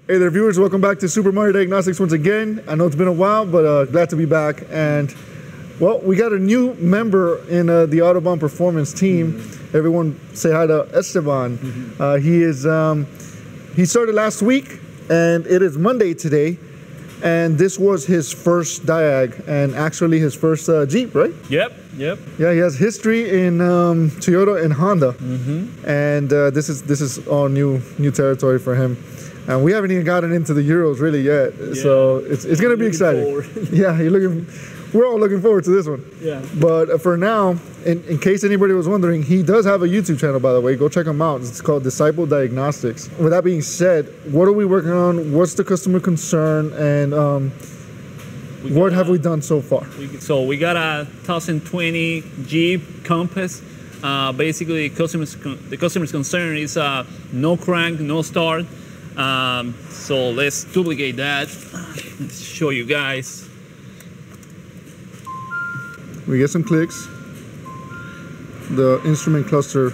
Hey there, viewers. Welcome back to Supermariodiagnostics once again. I know it's been a while, but glad to be back. And, well, we got a new member in the Autobahn Performance team. Everyone say hi to Esteban. He started last week, and it is Monday today. And this was his first Diag, and actually his first Jeep, right? Yep. Yeah, he has history in Toyota and Honda. And this is all new territory for him. And we haven't even gotten into the Euros really yet, so it's going to be exciting. Yeah, we're all looking forward to this one. Yeah. But for now, in case anybody was wondering, he does have a YouTube channel, by the way. Go check him out. It's called Diagnostics. With that being said, what are we working on? What's the customer concern? And what have we done so far? So we got a 2020 Jeep Compass. Basically, the customer's concern is no crank, no start. So let's duplicate that. Let's show you guys. We get some clicks. The instrument cluster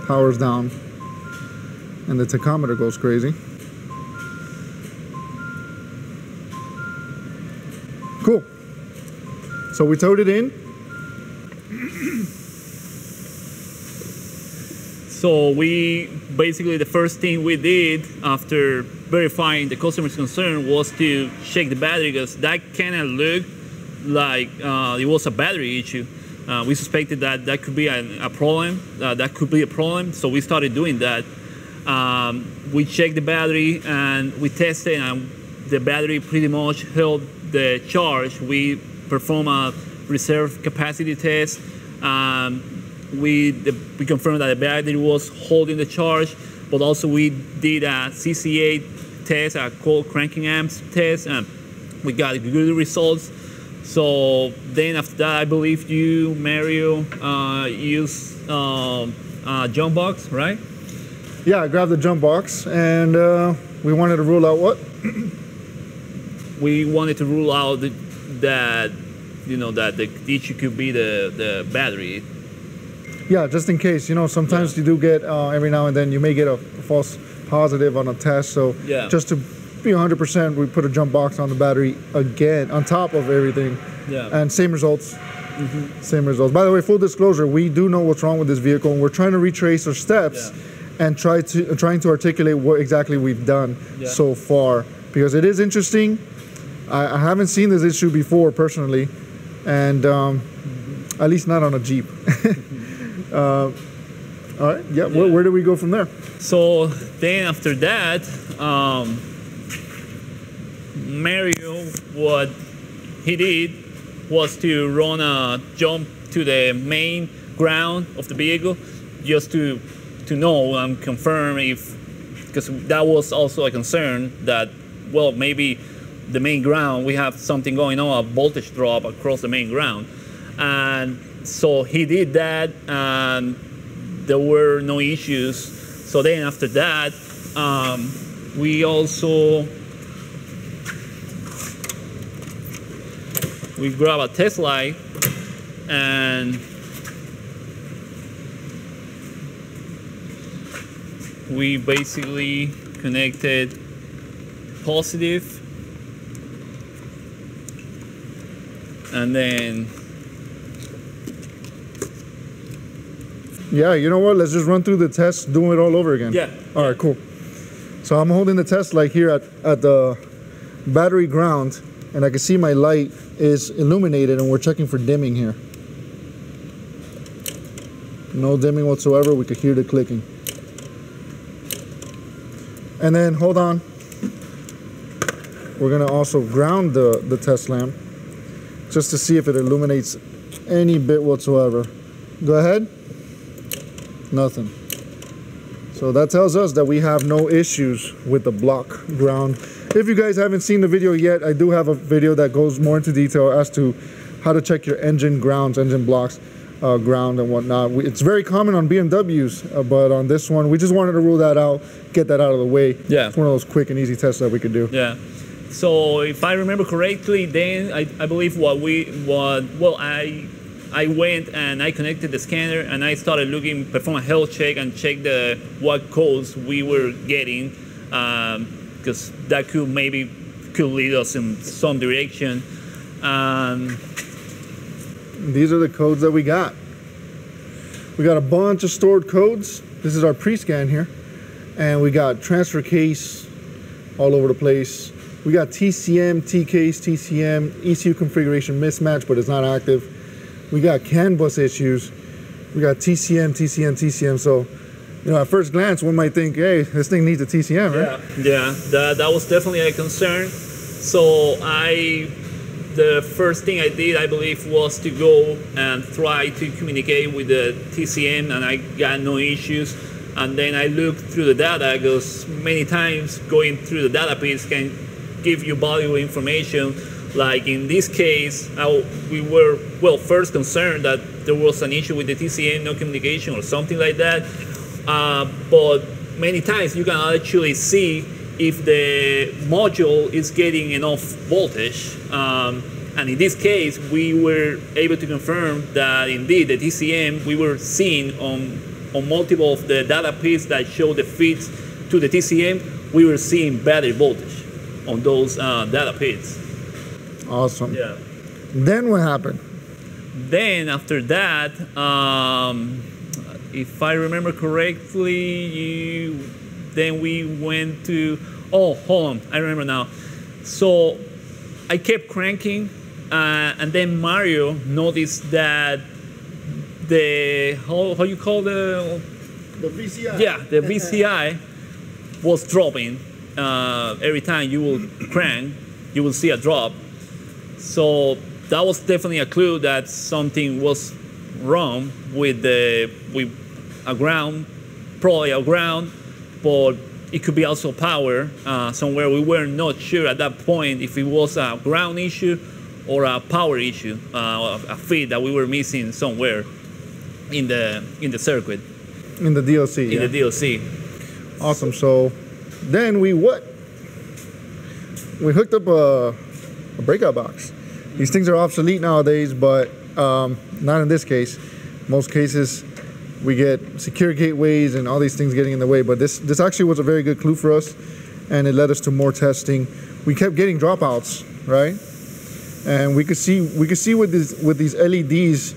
powers down, and the tachometer goes crazy. Cool. So we towed it in. So basically the first thing we did after verifying the customer's concern was to check the battery, because that kind of looked like it was a battery issue. We suspected that could be a problem. That could be a problem. So we started doing that. We checked the battery and we tested, and the battery pretty much held the charge. We performed a reserve capacity test. We confirmed that the battery was holding the charge, but also we did a CCA test, a cold cranking amps test, and we got good results. So then after that, I believe you, Mario, used jump box, right? Yeah, I grabbed the jump box, and we wanted to rule out what? We wanted to rule out that the issue could be the battery. Yeah, just in case, sometimes you do get, every now and then, you may get a false positive on a test. So just to be 100%, we put a jump box on the battery again, on top of everything. Yeah. And same results. Same results. By the way, full disclosure, we do know what's wrong with this vehicle, and we're trying to retrace our steps and trying to articulate what exactly we've done so far. Because it is interesting. I haven't seen this issue before, personally, and at least not on a Jeep. All right, where do we go from there? So then after that, Mario, what he did was to run a jump to the main ground of the vehicle, just to know and confirm because that was also a concern that, well, maybe the main ground, we have something going on, a voltage drop across the main ground. And so he did that, and there were no issues. So then after that, we grab a test light, and we basically connected positive, and then you know what? Let's just run through the test, do it all over again. Yeah. All right, cool. So I'm holding the test light here at the battery ground, and I can see my light is illuminated, and we're checking for dimming here. No dimming whatsoever. We could hear the clicking. And then, hold on. We're gonna also ground the test lamp, just to see if it illuminates any bit whatsoever. Go ahead. Nothing. So that tells us that we have no issues with the block ground. If you guys haven't seen the video yet, I do have a video that goes more into detail as to how to check your engine grounds, engine blocks, ground and whatnot. It's very common on BMWs, but on this one, we just wanted to rule that out, get that out of the way. Yeah. It's one of those quick and easy tests that we could do. Yeah. So if I remember correctly, then I believe I went and I connected the scanner and I started perform a health check and check what codes we were getting. because that could lead us in some direction. These are the codes that we got. We got a bunch of stored codes. This is our pre-scan here. And we got transfer case all over the place. We got TCM, T-case, TCM, ECU configuration mismatch, but it's not active. We got CAN bus issues. We got TCM, TCM, TCM. So, you know, at first glance, one might think, hey, this thing needs a TCM, right? Yeah, that was definitely a concern. So the first thing I did, I believe, was to go and try to communicate with the TCM, and I got no issues. And then I looked through the data, because many times going through the database can give you valuable information. Like in this case, we were, well, first concerned that there was an issue with the TCM, no communication or something like that. But many times you can actually see if the module is getting enough voltage. And in this case, we were able to confirm that indeed the TCM, we were seeing on multiple of the data pits that show the feeds to the TCM, we were seeing battery voltage on those data pits. Awesome. Yeah. Then what happened? Then after that, if I remember correctly, then we went to, oh, hold on, I remember now. So I kept cranking, and then Mario noticed that the, how you call the VCI. Yeah, the VCI was dropping. Every time you will crank, you will see a drop. So that was definitely a clue that something was wrong with a ground, probably a ground, but it could be also power somewhere. We were not sure at that point if it was a ground issue or a power issue, a feed that we were missing somewhere in the circuit. In the DLC. In the DLC. Awesome. So then we hooked up a breakout box. These things are obsolete nowadays, but not in this case. Most cases, we get secure gateways and all these things getting in the way. But this actually was a very good clue for us, and it led us to more testing. We kept getting dropouts, right? And we could see with these LEDs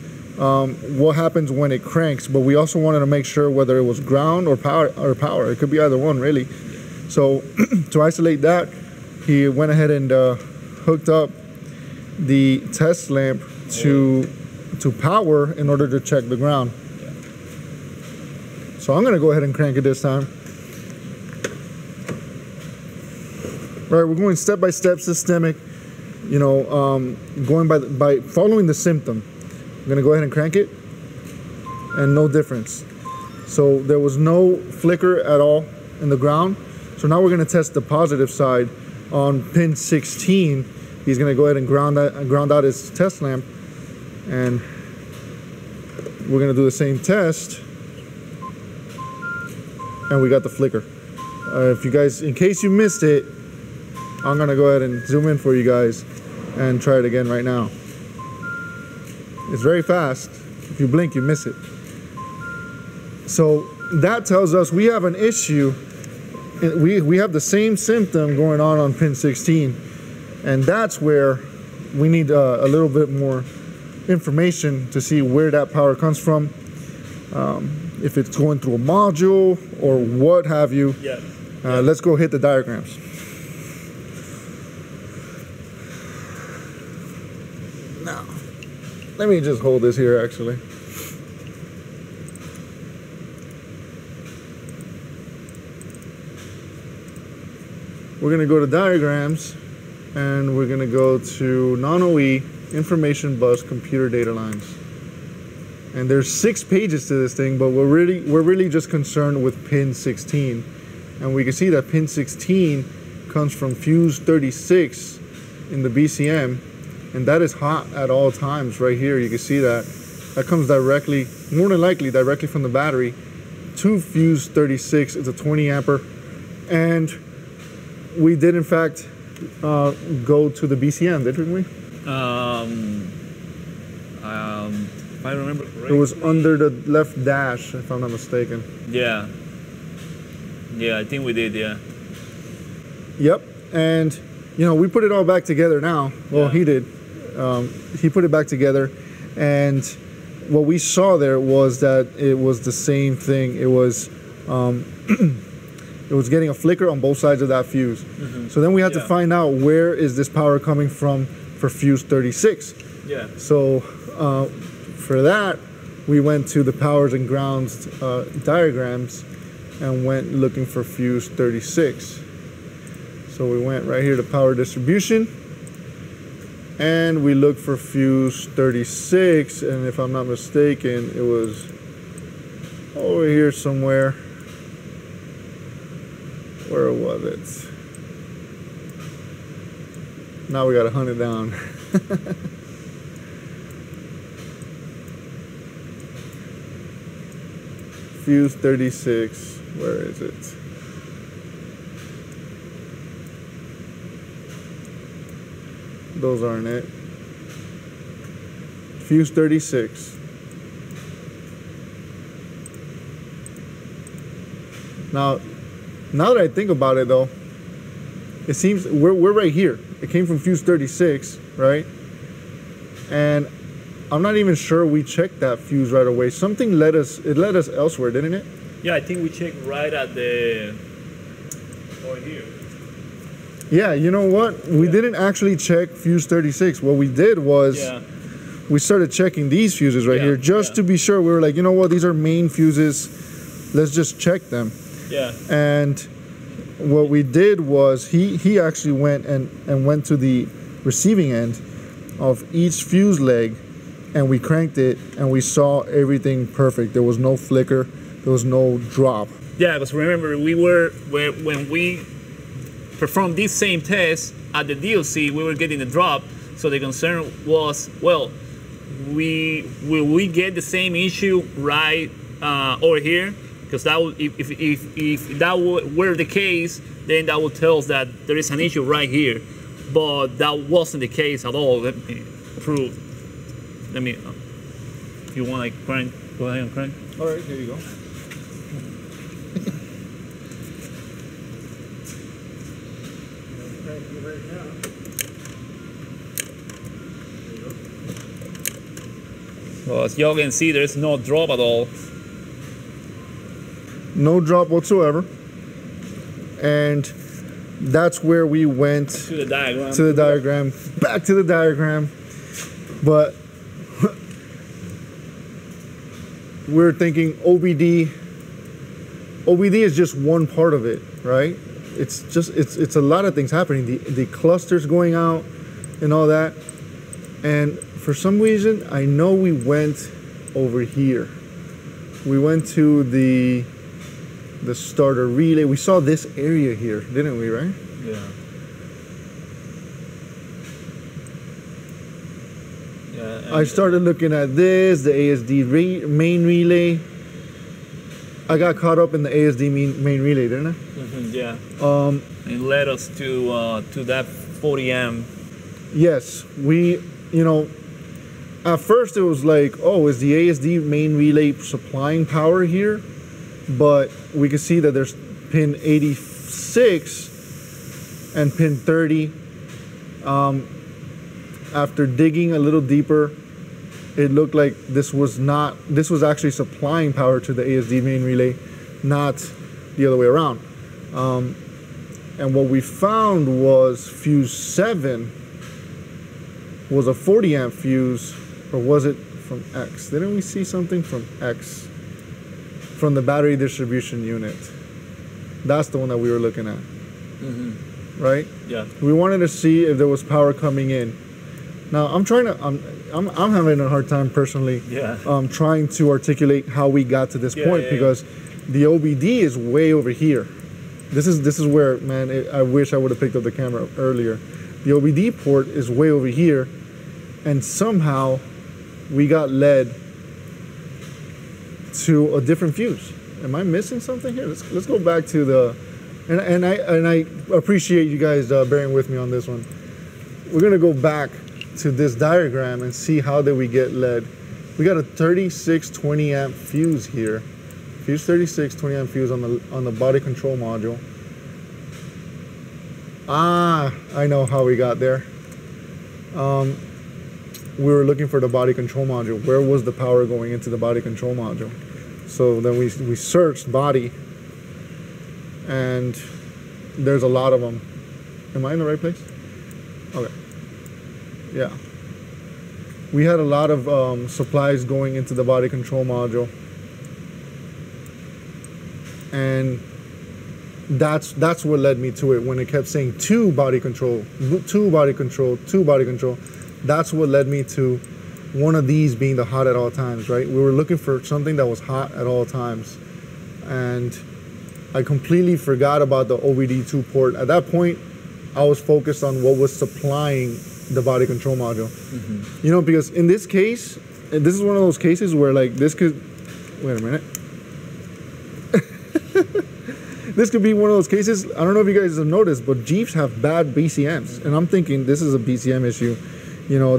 what happens when it cranks. But we also wanted to make sure whether it was ground or power. It could be either one, really. So to isolate that, he went ahead and hooked up the test lamp to power in order to check the ground. So I'm gonna go ahead and crank it this time. Right, we're going step by step, systemic. You know, going by following the symptom. I'm gonna go ahead and crank it, and no difference. So there was no flicker at all in the ground. So now we're gonna test the positive side on pin 16. He's gonna go ahead and ground out his test lamp, and we're gonna do the same test, and we got the flicker. If you guys, in case you missed it, I'm gonna go ahead and zoom in for you guys and try it again right now. It's very fast. If you blink, you miss it. So that tells us we have an issue. We have the same symptom going on pin 16. And that's where we need a little bit more information to see where that power comes from, if it's going through a module or what have you. Yeah. Let's go hit the diagrams. Now, let me just hold this here actually. We're going to go to diagrams. And we're going to go to non-OE, information bus, computer data lines. And there's 6 pages to this thing, but we're really just concerned with pin 16. And we can see that pin 16 comes from fuse 36 in the BCM, and that is hot at all times right here. You can see that. That comes directly, more than likely, directly from the battery to fuse 36. It's a 20 ampere. And we did, in fact, go to the BCM, didn't we? If I remember correctly. It was under the left dash, if I'm not mistaken. Yeah. Yeah, I think we did, yeah. Yep, and you know, we put it all back together now. Well, he did. He put it back together, and what we saw there was that it was the same thing. It was it was getting a flicker on both sides of that fuse. So then we had to find out where is this power coming from for fuse 36. So for that, we went to the powers and grounds diagrams and went looking for fuse 36. So we went right here to power distribution, and we looked for fuse 36, and if I'm not mistaken, it was over here somewhere. Where was it? Now we gotta hunt it down. Fuse 36, where is it? Those aren't it. Fuse 36. Now that I think about it though, it seems we're right here. It came from fuse 36, right? And I'm not even sure we checked that fuse right away. Something led us elsewhere, didn't it? Yeah, I think we checked right at the over here. Yeah, you know what? We didn't actually check fuse 36. What we did was we started checking these fuses right here just to be sure. We were like, you know what? These are main fuses. Let's just check them. And what we did was he actually went and went to the receiving end of each fuse leg, and we cranked it, and we saw everything perfect. There was no flicker. There was no drop. Yeah, because remember, we were when we performed this same test at the DLC, we were getting a drop. So the concern was, well, will we get the same issue right over here? Because that would, if that were the case, then that would tell us that there is an issue right here. But that wasn't the case at all. Let me prove. Let me, if you want, like, crank, go ahead and crank. All right, here you go. Well, as y'all can see, there's no drop at all. No drop whatsoever. And that's where we went to the diagram. To the diagram. Back to the diagram. But we're thinking OBD. OBD is just one part of it, right? It's a lot of things happening. The clusters going out and all that. And for some reason, I know we went over here. We went to the starter relay. We saw this area here, didn't we, right? Yeah. I started looking at this, the ASD main relay. I got caught up in the ASD main relay, didn't I? Yeah. It led us to that 40 Yes, you know, at first it was like, oh, is the ASD main relay supplying power here? But we can see that there's pin 86 and pin 30. After digging a little deeper, it looked like this was actually supplying power to the ASD main relay, not the other way around. And what we found was fuse 7 was a 40 amp fuse, or was it from X? Didn't we see something from X? From the battery distribution unit. That's the one that we were looking at. Right? Yeah. We wanted to see if there was power coming in. Now I'm having a hard time personally trying to articulate how we got to this point, because the OBD is way over here. This is where, man, I wish I would have picked up the camera earlier. The OBD port is way over here, and somehow we got led to a different fuse. Am I missing something here? Let's go back to the, and I appreciate you guys bearing with me on this one. We're gonna go back to this diagram and see how did we get led. We got a 36 20 amp fuse here. Fuse 36 20 amp fuse on the body control module. I know how we got there. We were looking for the body control module. Where was the power going into the body control module? So then we searched body, and there's a lot of them. Am I in the right place? Okay. Yeah. We had a lot of supplies going into the body control module, and that's what led me to it. When it kept saying to body control, to body control, to body control, that's what led me to one of these being the hot at all times, right? We were looking for something that was hot at all times, and I completely forgot about the OBD2 port. At that point, I was focused on what was supplying the body control module. Mm-hmm. You know, because in this case, and this is one of those cases where like this could, wait a minute. This could be one of those cases, I don't know if you guys have noticed, but Jeeps have bad BCMs. And I'm thinking this is a BCM issue. You know,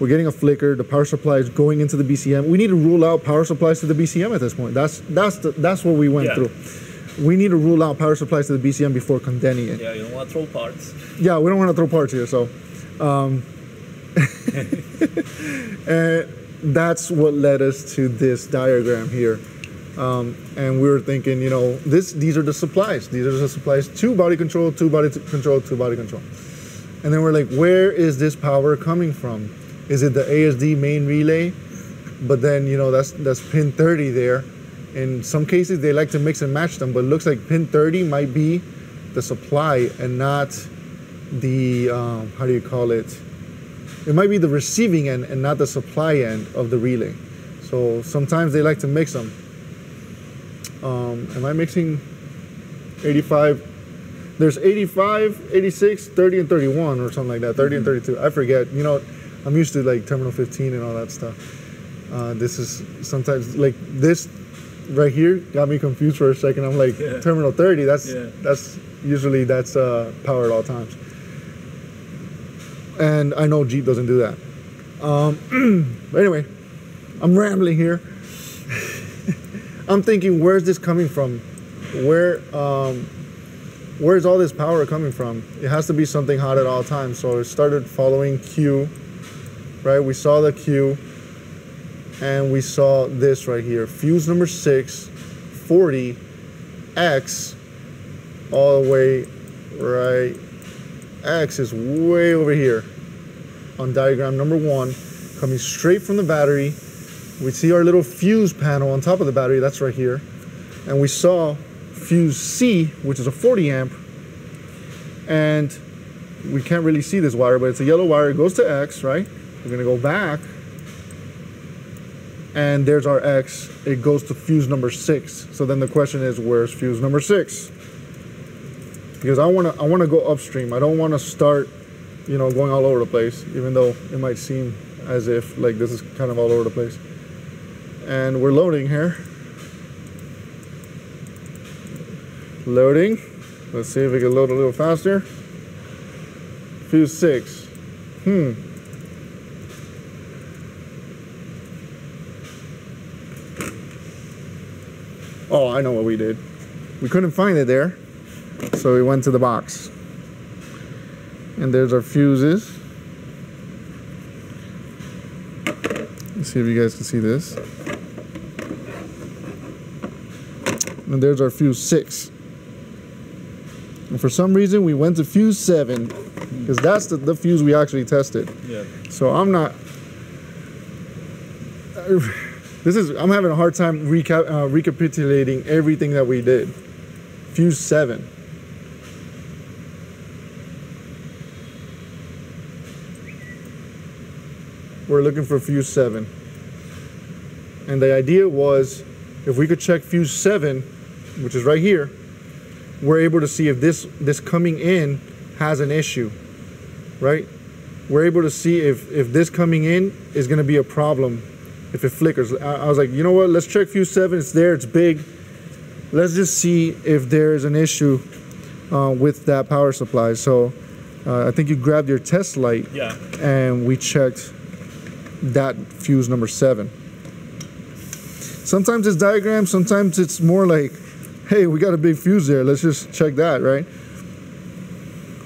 we're getting a flicker, the power supply is going into the BCM. We need to rule out power supplies to the BCM at this point. That's what we went through. We need to rule out power supplies to the BCM before condemning it. Yeah, you don't want to throw parts. Yeah, we don't want to throw parts here, so. And that's what led us to this diagram here. And we were thinking, you know, these are the supplies. These are the supplies to body control, to body control, to body control. And then we're like, where is this power coming from? Is it the ASD main relay? But then, you know, that's pin 30 there. In some cases, they like to mix and match them, but it looks like pin 30 might be the supply and not the, how do you call it? It might be the receiving end and not the supply end of the relay. So sometimes they like to mix them. Am I mixing 85? There's 85, 86, 30, and 31 or something like that, 30 and 32. I forget. You know, I'm used to like terminal 15 and all that stuff. This is sometimes like this right here got me confused for a second. I'm like, terminal 30, that's usually power at all times. And I know Jeep doesn't do that. But anyway, I'm rambling here. I'm thinking, where's this coming from? Where's all this power coming from? It has to be something hot at all times. So it started following Q, right? We saw the Q, and we saw this right here. Fuse number 6, 40, X, all the way right. X is way over here on diagram number 1, coming straight from the battery. We see our little fuse panel on top of the battery, that's right here. And we saw fuse C, which is a 40 amp. And we can't really see this wire, but it's a yellow wire. It goes to X, right? We're gonna go back. And there's our X. It goes to fuse number 6. So then the question is, where's fuse number 6? Because I wanna go upstream. I don't wanna start, you know, going all over the place, even though it might seem as if like this is kind of all over the place. And we're loading here. Loading. Let's see if we can load a little faster. Fuse 6. Oh, I know what we did. We couldn't find it there, so we went to the box. And there's our fuses. Let's see if you guys can see this. And there's our fuse 6. And for some reason, we went to fuse 7, because that's the fuse we actually tested. Yeah. So I'm not... I'm having a hard time recapitulating everything that we did. Fuse 7. We're looking for fuse 7. And the idea was, if we could check fuse 7, which is right here, we're able to see if this coming in has an issue, right? We're able to see if this coming in is gonna be a problem if it flickers. I was like, you know what, let's check fuse 7, it's there, it's big. Let's just see if there's an issue with that power supply. So I think you grabbed your test light, and we checked that fuse number 7. Sometimes it's diagrams, sometimes it's more like, hey, we got a big fuse there, let's just check that, right?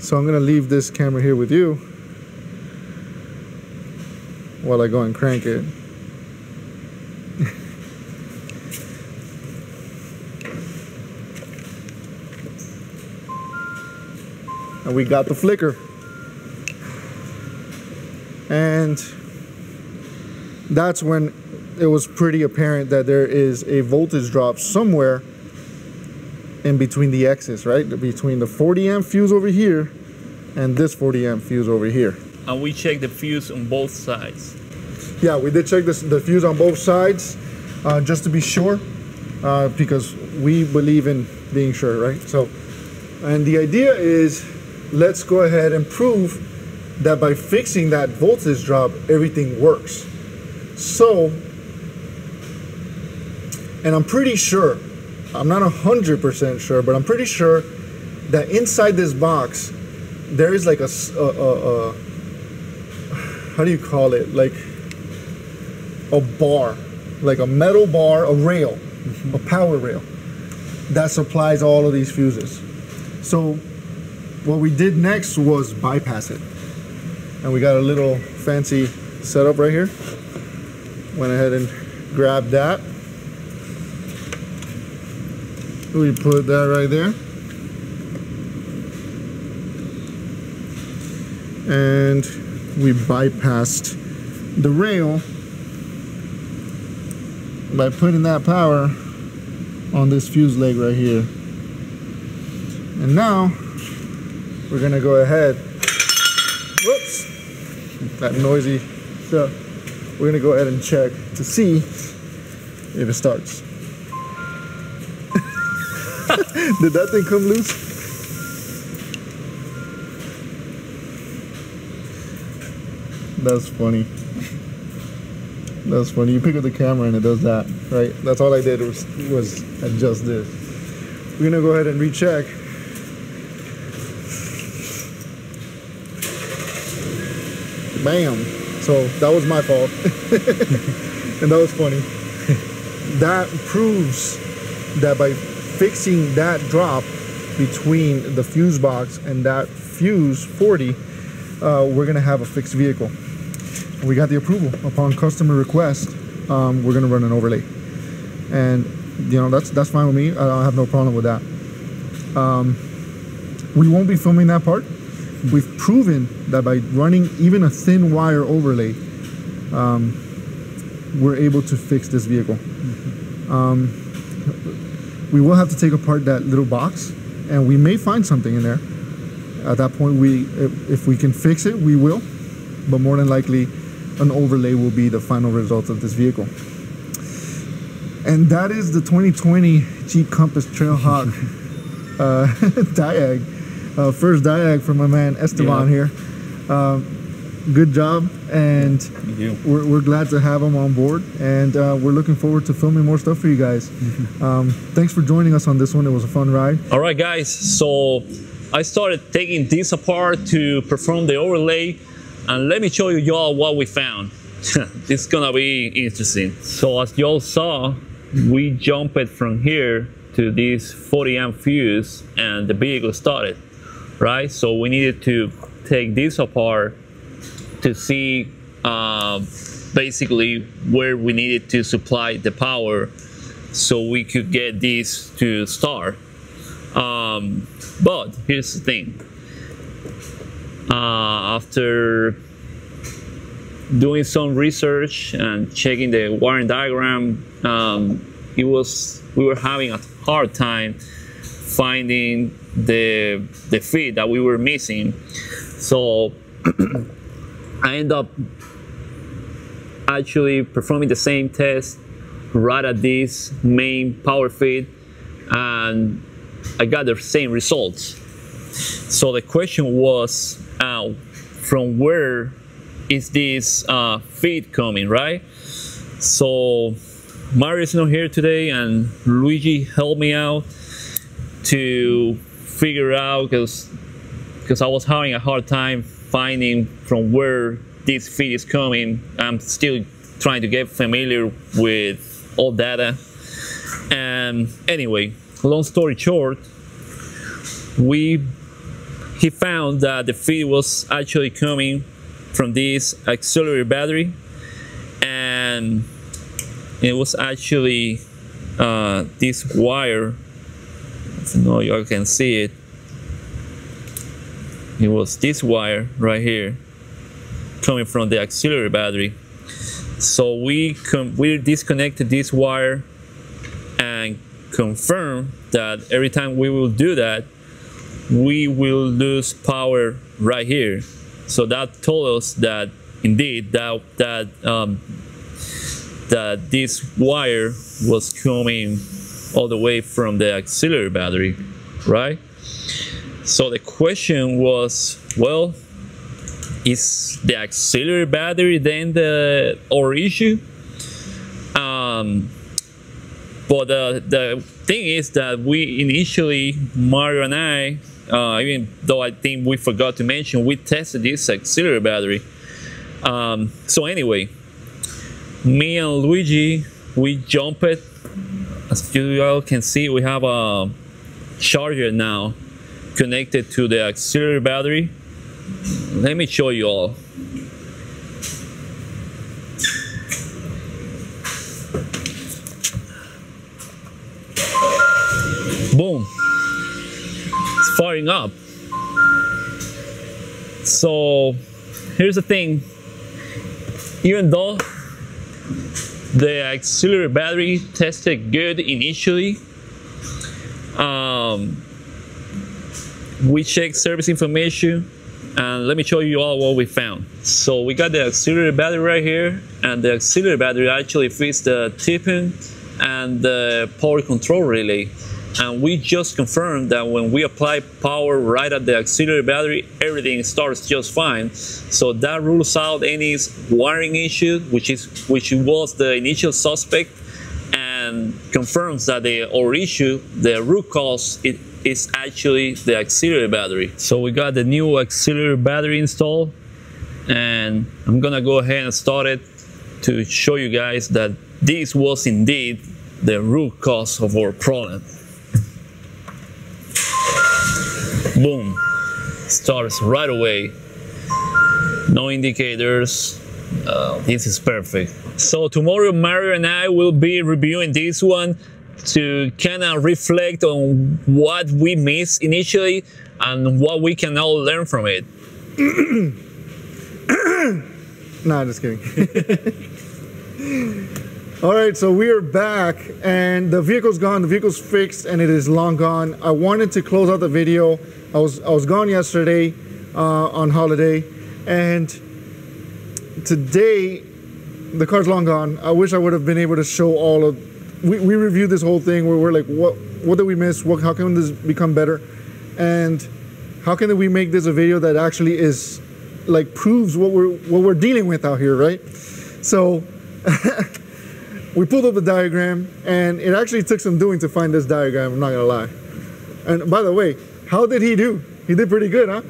So I'm gonna leave this camera here with you while I go and crank it. And we got the flicker. And that's when it was pretty apparent that there is a voltage drop somewhere in between the X's, right? Between the 40 amp fuse over here and this 40 amp fuse over here. And we checked the fuse on both sides. Yeah, we did check the fuse on both sides just to be sure, because we believe in being sure, right? So, and the idea is, let's go ahead and prove that by fixing that voltage drop, everything works. So, and I'm pretty sure, I'm not 100% sure, but I'm pretty sure that inside this box, there is like a how do you call it? Like a bar, like a metal bar, a rail, a power rail that supplies all of these fuses. So what we did next was bypass it. And we got a little fancy setup right here. Went ahead and grabbed that. We put that right there. And we bypassed the rail by putting that power on this fuse leg right here. And now we're gonna go ahead, whoops, that noisy stuff. We're gonna go ahead and check to see if it starts. Did that thing come loose? That's funny. That's funny. You pick up the camera and it does that, right? That's all I did was adjust this. We're gonna go ahead and recheck. Bam. So that was my fault. And that was funny. That proves that by fixing that drop between the fuse box and that fuse 40, we're gonna have a fixed vehicle. We got the approval upon customer request. We're gonna run an overlay, and you know that's fine with me. I have no problem with that. We won't be filming that part. We've proven that by running even a thin wire overlay, we're able to fix this vehicle. We will have to take apart that little box, and we may find something in there. At that point, if we can fix it, we will. But more than likely, an overlay will be the final result of this vehicle. And that is the 2020 Jeep Compass TrailHawk Diag. First Diag from my man Esteban here. Good job, and we're glad to have him on board, and we're looking forward to filming more stuff for you guys. Thanks for joining us on this one. It was a fun ride. All right, guys, so I started taking this apart to perform the overlay, and let me show you y'all what we found. It's gonna be interesting. So as y'all saw, we jumped from here to this 40 amp fuse and the vehicle started, right? So we needed to take this apart to see basically where we needed to supply the power so we could get this to start. But here's the thing. After doing some research and checking the wiring diagram, we were having a hard time finding the feed that we were missing. So I ended up actually performing the same test right at this main power feed, and I got the same results. So the question was, from where is this feed coming, right? So Mario's not here today, and Luigi helped me out to figure out, because I was having a hard time finding from where this feed is coming. I'm still trying to get familiar with all data. And anyway, long story short, we he found that the feed was actually coming from this auxiliary battery, and it was actually this wire. I don't know if you can see it. It was this wire right here coming from the auxiliary battery. So we disconnected this wire and confirmed that every time we will do that, we will lose power right here. So that told us that indeed that this wire was coming all the way from the auxiliary battery, right? So the question was, well, is the auxiliary battery then our issue? But the thing is that we initially, Mario and I, even though I think we forgot to mention, we tested this auxiliary battery. So anyway, me and Luigi, we jumped it. As you all can see, we have a charger now connected to the auxiliary battery. Let me show you all. Boom, it's firing up. So here's the thing, even though the auxiliary battery tested good initially, we checked service information, and let me show you all what we found. So we got the auxiliary battery right here, and the auxiliary battery actually fits the tipping and the power control relay. And we just confirmed that when we apply power right at the auxiliary battery, everything starts just fine. So that rules out any wiring issue, which was the initial suspect, and confirms that our issue, the root cause, is actually the auxiliary battery. So we got the new auxiliary battery installed, and I'm gonna go ahead and start it to show you guys that this was indeed the root cause of our problem. Boom, starts right away, no indicators. This is perfect. So tomorrow Mario and I will be reviewing this one to kind of reflect on what we missed initially and what we can all learn from it. Nah, just kidding. All right, so we are back, and the vehicle's gone. The vehicle's fixed, and it is long gone. I wanted to close out the video. I was gone yesterday on holiday, and today the car's long gone. I wish I would have been able to show all of. We reviewed this whole thing where we're like, what did we miss? How can this become better? And how can we make this a video that actually is like proves what we're dealing with out here, right? So we pulled up the diagram, and it actually took some doing to find this diagram, I'm not gonna lie. And by the way, how did he do? He did pretty good, huh?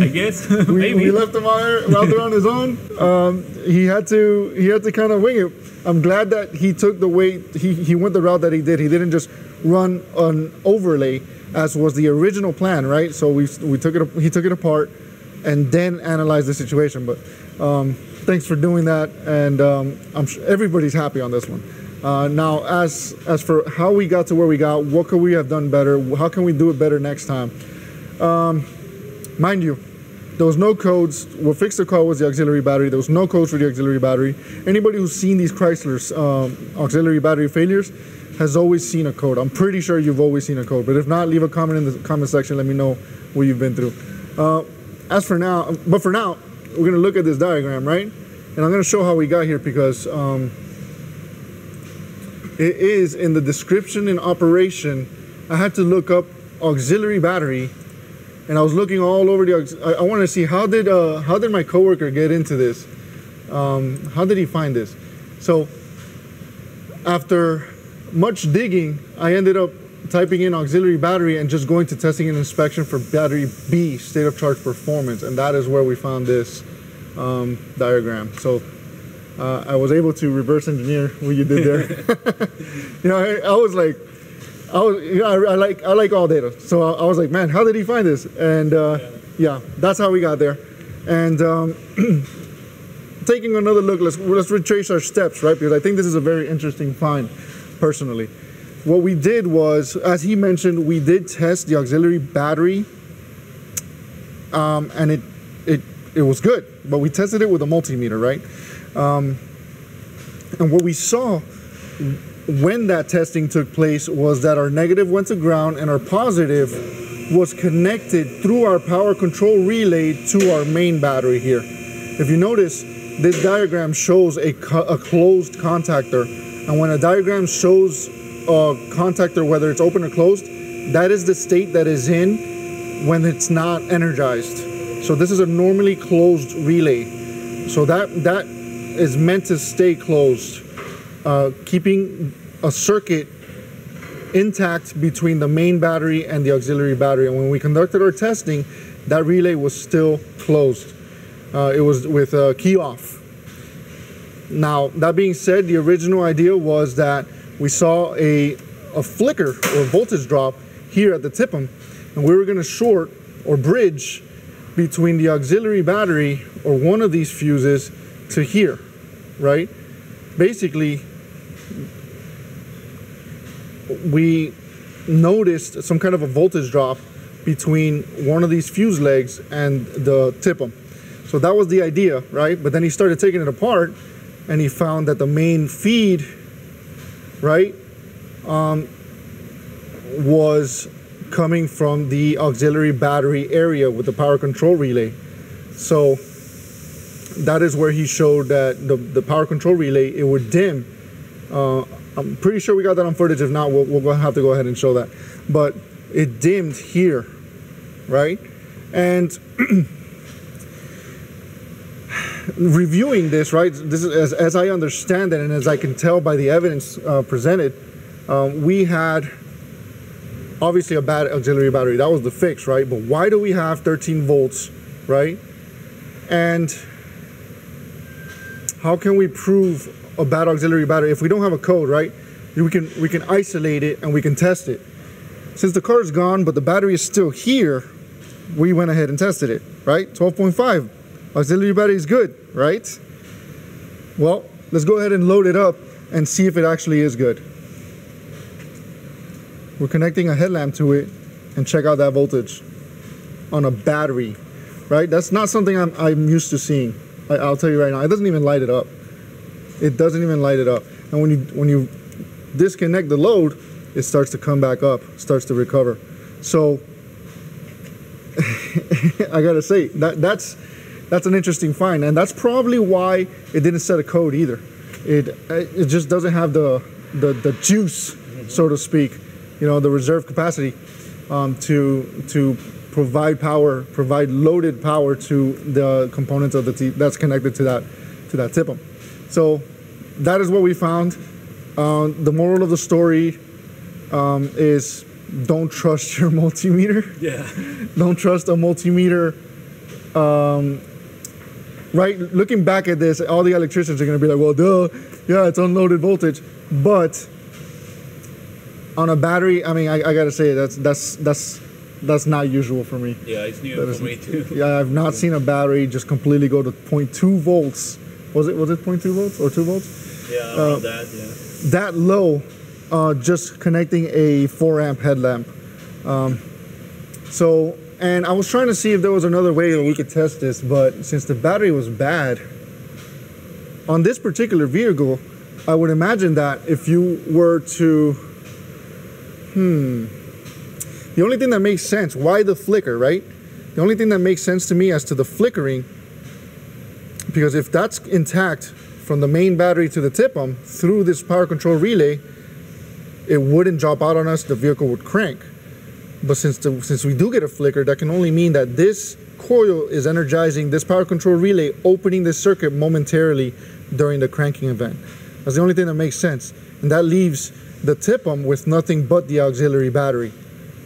I guess. we left him out there on his own. He had to kind of wing it. I'm glad that he took the way he went the route that he did. He didn't just run an overlay as was the original plan, right? So he took it apart and then analyzed the situation. But thanks for doing that, and I'm sure everybody's happy on this one. Now, as for how we got to where we got, what could we have done better? How can we do it better next time? Mind you, there was no codes. What fixed the car was the auxiliary battery. There was no codes for the auxiliary battery. Anybody who's seen these Chrysler's auxiliary battery failures has always seen a code. I'm pretty sure you've always seen a code. But if not, leave a comment in the comment section. Let me know what you've been through. For now, we're gonna look at this diagram, right? And I'm gonna show how we got here, because it is in the description and operation. I had to look up auxiliary battery, and I was looking all over I wanted to see how did my coworker get into this? How did he find this? So after much digging, I ended up typing in auxiliary battery and just going to testing and inspection for battery B, state of charge performance, and that is where we found this diagram. So I was able to reverse engineer what you did there. You know, I was like, I like all data. So I was like, man, how did he find this? And yeah, that's how we got there. And taking another look, let's retrace our steps, right? Because I think this is a very interesting find, personally. What we did was, as he mentioned, we did test the auxiliary battery, and it was good. But we tested it with a multimeter, right? And what we saw when that testing took place was that our negative went to ground and our positive was connected through our power control relay to our main battery here. If you notice, this diagram shows a closed contactor. And when a diagram shows a contactor, whether it's open or closed, that is the state that is in when it's not energized. So this is a normally closed relay. So that is meant to stay closed, keeping a circuit intact between the main battery and the auxiliary battery. And when we conducted our testing, that relay was still closed. It was with key off. Now, that being said, the original idea was that we saw a flicker or voltage drop here at the tip-em, and we were going to short or bridge between the auxiliary battery or one of these fuses to here, right? Basically, we noticed some kind of a voltage drop between one of these fuse legs and the tip-em. So that was the idea, right? But then he started taking it apart and he found that the main feed, right, was coming from the auxiliary battery area with the power control relay. So that is where he showed that the power control relay, it would dim. I'm pretty sure we got that on footage. If not, we'll have to go ahead and show that. But it dimmed here, right? And reviewing this, right, this is, as I understand it and as I can tell by the evidence presented, we had obviously a bad auxiliary battery. That was the fix, right? But why do we have 13 volts, right? And how can we prove a bad auxiliary battery if we don't have a code, right? We can isolate it and we can test it. Since the car is gone but the battery is still here, we went ahead and tested it, right? 12.5 auxiliary battery is good, right? Well, let's go ahead and load it up and see if it actually is good. We're connecting a headlamp to it and check out that voltage on a battery, right? That's not something I'm used to seeing. I'll tell you right now, it doesn't even light it up. It doesn't even light it up. And when you disconnect the load, it starts to come back up, starts to recover. So I gotta say, that's an interesting find, and that's probably why it didn't set a code either. It just doesn't have the juice, so to speak, you know, the reserve capacity to provide power, provide loaded power to the components of the that's connected to that tip-em. So that is what we found. The moral of the story is don't trust your multimeter. Yeah. Don't trust a multimeter. Right? Looking back at this, all the electricians are going to be like, well, duh, yeah, it's unloaded voltage. But on a battery, I mean, I got to say, that's not usual for me. Yeah, it's new for me too. Yeah, I've not seen a battery just completely go to 0.2 volts. Was it 0.2 volts or 2 volts? Yeah, around that, yeah. That low, just connecting a 4-amp headlamp. And I was trying to see if there was another way that we could test this, but since the battery was bad, on this particular vehicle, I would imagine that if you were to, the only thing that makes sense, why the flicker, right? The only thing that makes sense to me as to the flickering, because if that's intact from the main battery to the tip-em through this power control relay, it wouldn't drop out on us, the vehicle would crank. But since we do get a flicker, that can only mean that this coil is energizing this power control relay, opening this circuit momentarily during the cranking event. That's the only thing that makes sense. And that leaves the tip-em with nothing but the auxiliary battery.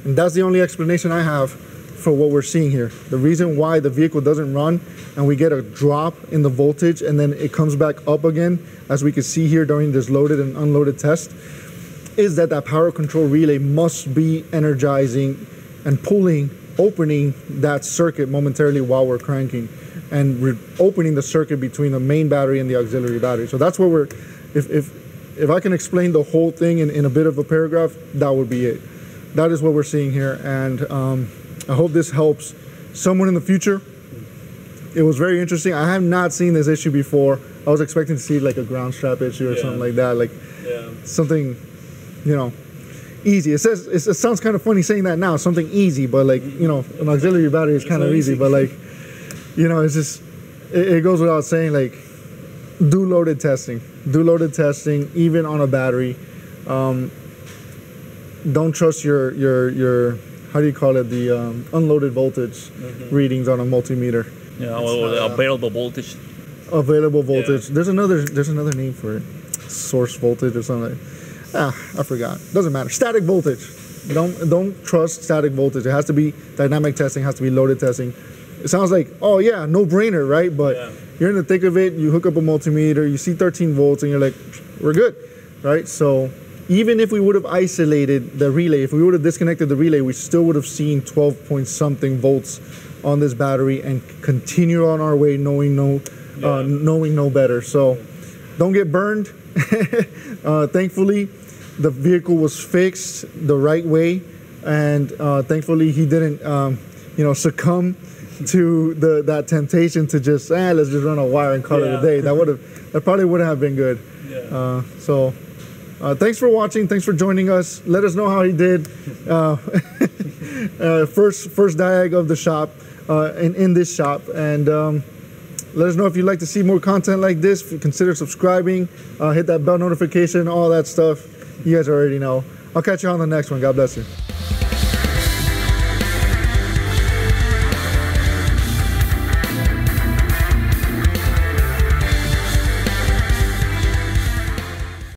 And that's the only explanation I have for what we're seeing here. The reason why the vehicle doesn't run and we get a drop in the voltage and then it comes back up again, as we can see here during this loaded and unloaded test, is that power control relay must be energizing and opening that circuit momentarily while we're cranking, and we're opening the circuit between the main battery and the auxiliary battery. So that's where if I can explain the whole thing in a bit of a paragraph, that would be it. That is what we're seeing here, and I hope this helps someone in the future. It was very interesting. I have not seen this issue before. I was expecting to see like a ground strap issue or something like that, like something, you know, easy. It sounds kind of funny saying that now, something easy, but like, you know, an auxiliary battery is kind of easy, but like, you know, it's just, it goes without saying, like, do loaded testing. Do loaded testing, even on a battery. Don't trust your how do you call it, the unloaded voltage readings on a multimeter. Yeah, or the available voltage. Available voltage. Yeah. There's another name for it. Source voltage or something. I forgot. Doesn't matter. Static voltage. Don't trust static voltage. It has to be dynamic testing. It has to be loaded testing. It sounds like, oh yeah, no brainer, right? But you're in the thick of it. You hook up a multimeter. You see 13 volts, and you're like, we're good, right? So even if we would have isolated the relay, if we would have disconnected the relay, we still would have seen 12 point something volts on this battery and continue on our way, knowing no better. So don't get burned. Thankfully, the vehicle was fixed the right way, and thankfully he didn't, succumb to that temptation to just let's just run a wire and call it a day. That probably wouldn't have been good. So thanks for watching. Thanks for joining us. Let us know how he did. First diag of the shop, in this shop, and let us know if you'd like to see more content like this. Consider subscribing, hit that bell notification, all that stuff. You guys already know. I'll catch you on the next one. God bless you.